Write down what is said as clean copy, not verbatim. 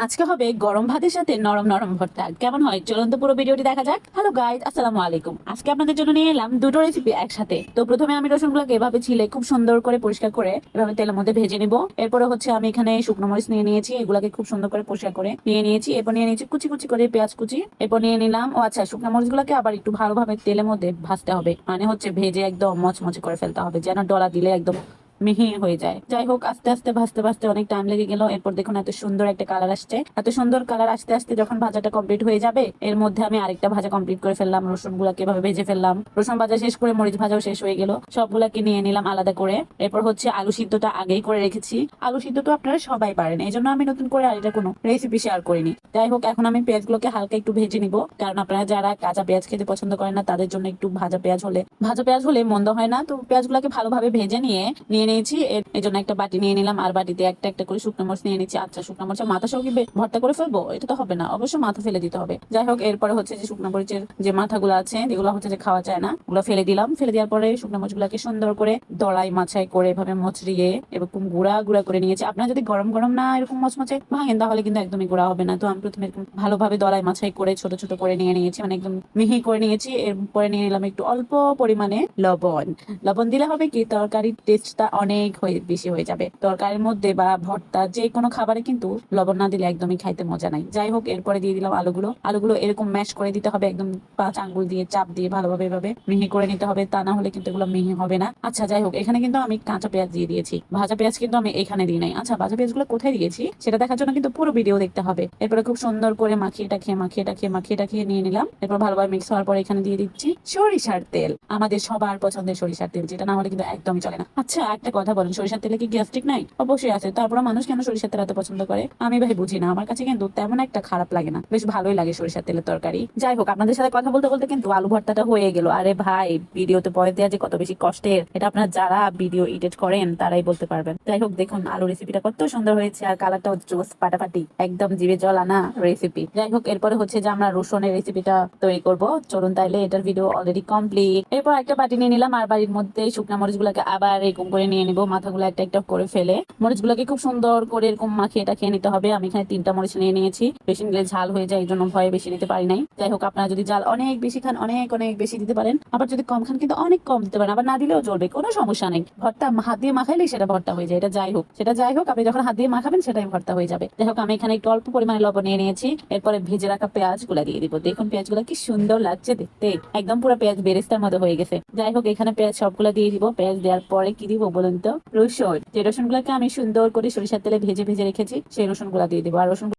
আজকে হবে গরম ভাতের সাথে নরম নরম ভর্তা। কেমন হয় চলুন তো পুরো ভিডিওটি দেখা যাক। হ্যালো গাইস, আসসালামু আলাইকুম। আজকে আপনাদের জন্য নিয়ে এলাম দুটো রেসিপি একসাথে। তো প্রথমে আমি রসুনগুলোকে এভাবে ছিলে খুব সুন্দর করে পরিষ্কার করে এভাবে তেলের মধ্যে ভেজে নিব। এরপরে হচ্ছে আমি এখানে শুকনো মরিচ নিয়ে নিয়েছি, এগুলাকে খুব সুন্দর করে পরিষ্কার করে নিয়ে নিয়েছি। এরপর নিয়ে নিয়েছি কুচি কুচি করে পেঁয়াজ কুচি। এরপর নিয়ে নিলাম আচ্ছা, শুকনো মরিচ গুলাকে আবার একটু ভালোভাবে তেলের মধ্যে ভাজতে হবে, মানে হচ্ছে ভেজে একদম মচমচে করে ফেলতে হবে, যেন ডলা দিলে একদম মিহি হয়ে যায়। যাই হোক, আস্তে আস্তে ভাজতে ভাজতে অনেক টাইম লেগে গেল। এরপর দেখুন এত সুন্দর একটা কালার আসছে। এত সুন্দর কালার আসতে আসতে যখন ভাজাটা কমপ্লিট হয়ে যাবে, এর মধ্যে আমি আরেকটা ভাজা কমপ্লিট করে ফেললাম। রসুন গুলাকে এভাবে ভেজে ফেললাম। রসুন ভাজা শেষ করে মরিচ ভাজাও শেষ হয়ে গেল, সবগুলাকে নিয়ে নিলাম আলাদা করে। এরপর হচ্ছে আলু সিদ্ধটা আগেই করে রেখেছি। আলু সিদ্ধ তো আপনারা সবাই পারেন, এই জন্য আমি নতুন করে আর এটা কোনো রেসিপি শেয়ার করিনি। যাই হোক, এখন আমি পেঁয়াজগুলোকে হালকা একটু ভেজে নিব, কারণ আপনারা যারা কাঁচা পেঁয়াজ খেতে পছন্দ করেন না তাদের জন্য একটু ভাজা পেঁয়াজ হলে মন্দ হয় না। তো পেঁয়াজগুলোকে ভালোভাবে ভেজে নিয়ে নিয়েছি। এই জন্য একটা বাটি নিয়ে নিলাম, আর বাটিতে একটা একটা করে শুকনো মরিচ নিয়ে নিচ্ছি। আচ্ছা, শুকনো মরিচের মাথা সহ কি ভর্তা করে ফেলবো? এটা তো হবে না, অবশ্য মাথা ফেলে দিতে হবে। যাই হোক, এরপরে হচ্ছে যে শুকনো মরিচের যে মাথাগুলো আছে এগুলো হচ্ছে যে খাওয়া যায় না, ওগুলো ফেলে দিলাম। ফেলে দেওয়ার পরে শুকনো মরিচ গুলাকে সুন্দর করে দড়াই মাছাই করে এভাবে মচড়িয়ে এরকম গুঁড়া গুঁড়া করে নিয়েছি। আপনারা যদি গরম গরম না এরকম মচমচে ভাঙেন তাহলে কিন্তু একদমই গুঁড়া হবে না। তো আমি প্রথমে এরকম ভালোভাবে দড়াই মাছাই করে ছোট ছোট করে নিয়ে নিয়েছি, মানে একদম মিহি করে নিয়েছি। এরপরে নিয়ে নিলাম একটু অল্প পরিমাণে লবণ। লবণ দিলে হবে কি, তরকারির টেস্টটা অনেক বেশি হয়ে যাবে। তরকারির মধ্যে বা ভর্তা যে কোনো খাবারে কিন্তু লবণ না দিলে একদমই খাইতে মজা নাই। যাই হোক, এরপরে দিয়ে দিলাম আলুগুলো এরকম ম্যাশ করে দিতে হবে, একদম 5 আঙ্গুল দিয়ে চাপ দিয়ে ভালোভাবে এভাবে মিহি করে নিতে হবে, তা না হলে কিন্তু এগুলো মিহি হবে না। আচ্ছা, যাই হোক, এখানে কিন্তু আমি কাঁচা পেঁয়াজ দিয়ে দিয়েছি, ভাজা পেঁয়াজ কিন্তু আমি এখানে দিই নাই। আচ্ছা, ভাজা পেঁয়াজগুলো কোথায় দিয়েছি সেটা দেখার জন্য কিন্তু পুরো ভিডিও দেখতে হবে। এরপরে খুব সুন্দর করে মাখিয়ে টাখিয়ে নিয়ে নিলাম। এরপর ভালোভাবে মিক্স হওয়ার পর এখানে দিয়ে দিচ্ছি সরিষার তেল, আমাদের সবার পছন্দের সরিষার তেল, যেটা না হলে কিন্তু একদমই চলে না। আচ্ছা, একটা কথা বলেন, সরিষার তেলে কি গ্যাস্ট্রিক নাই? অবশ্যই আছে। তারপর মানুষ কেন সরিষার তেল এত পছন্দ করে আমি ভাই বুঝি না। আমার কাছে কিন্তু তেমন একটা খারাপ লাগে না, বেশ ভালোই লাগে সরিষার তেলের তরকারি। যাই হোক, আপনাদের সাথে কথা বলতে বলতে কিন্তু আলু ভর্তাটা হয়ে গেল। আরে ভাই, ভিডিওতে পরে দেওয়া যে কত বেশি কষ্টের, এটা আপনারা যারা ভিডিও এডিট করেন তারাই বলতে পারবেন। যাই হোক, দেখুন আলু রেসিপিটা কত সুন্দর হয়েছে, আর কালারটাও জোস ফাটাফাটি, একদম জিভে জল আনা রেসিপি। যাই হোক, এরপরে হচ্ছে যে আমরা রসুনের রেসিপিটা তৈরি করব। চলুন তাইলে, এটার ভিডিও অলরেডি কমপ্লিট। এরপর একটা বাটি নিয়ে নিলাম, আর বাড়ির মধ্যে শুকনা মরিচ গুলাকে আবার এরকম করে নিয়ে নিবো, মাথাগুলো একটা একটা করে ফেলে মরিচগুলোকে খুব সুন্দর করে এরকম মাখিয়ে টাখিয়ে নিতে হবে। আমি এখানে 3টা মরিচ নিয়ে নিয়েছি, বেশি নিলে ঝাল হয়ে যায়, এই জন্য ভয়ে বেশি নিতে পারি নাই। যাই হোক, আপনারা যদি ঝাল অনেক বেশি খান অনেক অনেক বেশি দিতে পারেন, আবার যদি কম খান কিন্তু অনেক কম দিতে পারেন, আবার না দিলেও চলবে, কোনো সমস্যা নেই। ভর্তা হাত দিয়ে মাখাইলে সেটা ভর্তা হয়ে যায়। এটা যাই হোক, আপনি যখন হাত দিয়ে মাখাবেন সেটাই ভর্তা হয়ে যাবে। যাই হোক, আমি এখানে একটু অল্প পরিমাণে লবণ নিয়ে নিয়েছি। এরপরে ভেজে রাখা পেঁয়াজ গুলা দিয়ে দিব। দেখুন পেঁয়াজগুলো কি সুন্দর লাগছে দেখতে, একদম পুরো পেঁয়াজ বেরেস্তার মতো হয়ে গেছে। যাই হোক, এখানে পেঁয়াজ সবগুলা দিয়ে দিব। পেঁয়াজ দেওয়ার পরে কি দিব বলুন তো? রসুন। যে রসুন গুলাকে আমি সুন্দর করে সরিষার তেলে ভেজে ভেজে রেখেছি সেই রসুন গুলা দিয়ে দিব। আর রসুন